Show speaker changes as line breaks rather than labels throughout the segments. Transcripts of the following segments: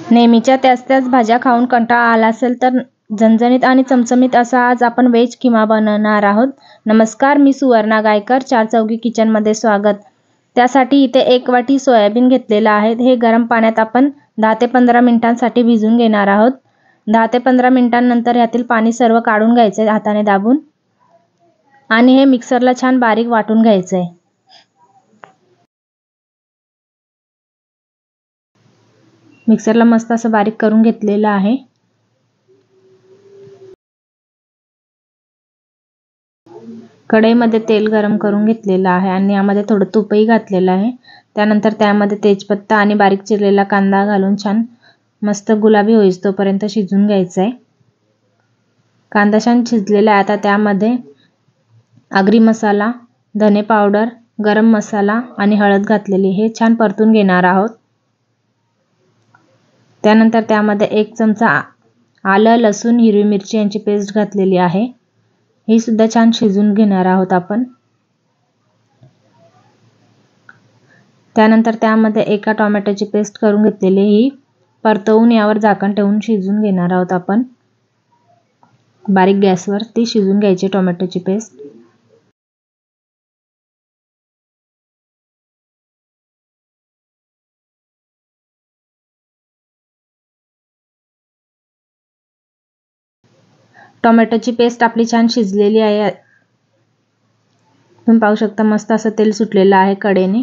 नेहमीच्या त्याच भाज्या खाऊन कंटाळा आला असेल तर झणझणीत आणि चमचमीत असा आज आपण व्हेज किमा बनवणार आहोत. नमस्कार, मी सुवर्णा गायकर. चार चौघी किचनमध्ये स्वागत. त्यासाठी इथे 1 वाटी सोयाबीन घेतलेलं आहे. हे गरम पाण्यात आपण 10 ते 15 मिनिटांसाठी भिजवून घेणार आहोत. 10 ते 15 मिनिटांनंतर यातील पाणी सर्व काढून घ्यायचे हाताने दाबून आणि हे मिक्सरला छान बारीक वाटून घ्यायचंय. मिक्सरला मस्त असं बारीक करून घेतलेलं आहे. कढईमध्ये तेल गरम करून घेतलेलं आहे आणि यामध्ये थोडं तूपही घातलेलं आहे. त्यानंतर त्यामध्ये तेजपत्ता आणि बारीक चिरलेला कांदा घालून छान मस्त गुलाबी होईस तोपर्यंत शिजवून घ्यायचं आहे. कांदा छान शिजलेला आहे. आता त्यामध्ये आगरी मसाला, धने पावडर, गरम मसाला आणि हळद घातलेली हे छान परतून घेणार आहोत. त्यानंतर त्यामध्ये 1 चमचा आलं, लसूण, हिरवी मिरची यांची पेस्ट घातलेली आहे. ही सुद्धा छान शिजवून घेणार आहोत आपण. त्यानंतर त्यामध्ये 1 टोमॅटोची पेस्ट करून घेतलेली ही परतवून यावर झाकण ठेवून शिजवून घेणार आहोत आपण. बारीक गॅसवर ती शिजवून घ्यायची टोमॅटोची पेस्ट. टोमॅटोची पेस्ट आपली छान शिजलेली आहे. तुम्ही पाहू शकता मस्त असं तेल सुटलेलं आहे कढईने.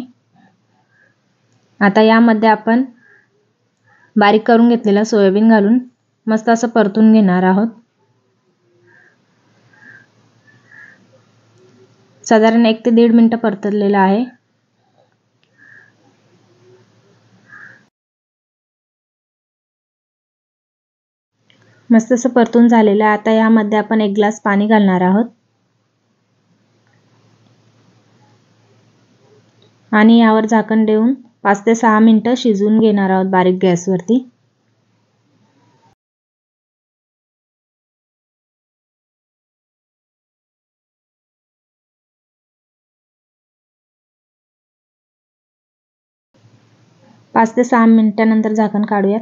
आता यामध्ये आपण बारीक करून घेतलेला सोयाबीन घालून मस्त असं परतून घेणार आहोत. साधारण 1 ते 1.5 मिनिटं परतलेलं आहे. मस्त असं परतून झालेलं आहे. आता यामध्ये आपण 1 ग्लास पाणी घालणार आहोत आणि यावर झाकण ठेवून 5 ते 6 मिनिटं शिजवून घेणार आहोत बारीक गॅसवरती. पाच ते 6 मिनिटांनंतर झाकण काढूयात.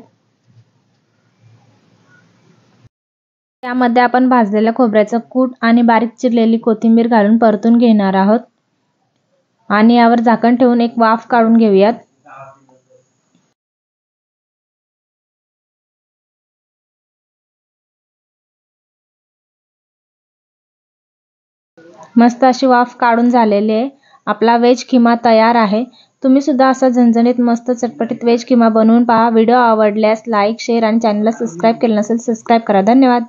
त्यामध्ये आपण भाजलेल्या खोबऱ्याचं कूट आणि बारीक चिरलेली कोथिंबीर घालून परतून घेणार आहोत आणि यावर झाकण ठेवून एक वाफ काढून घेऊयात. मस्त अशी वाफ काढून झालेली आहे. आपला व्हेज किमा तयार आहे. तुम्ही सुद्धा असा झणझणीत मस्त चटपटीत व्हेज किमा बनवून पहा. व्हिडिओ आवडल्यास लाईक, शेअर आणि चॅनलला सबस्क्राईब केलं नसेल सबस्क्राईब करा. धन्यवाद.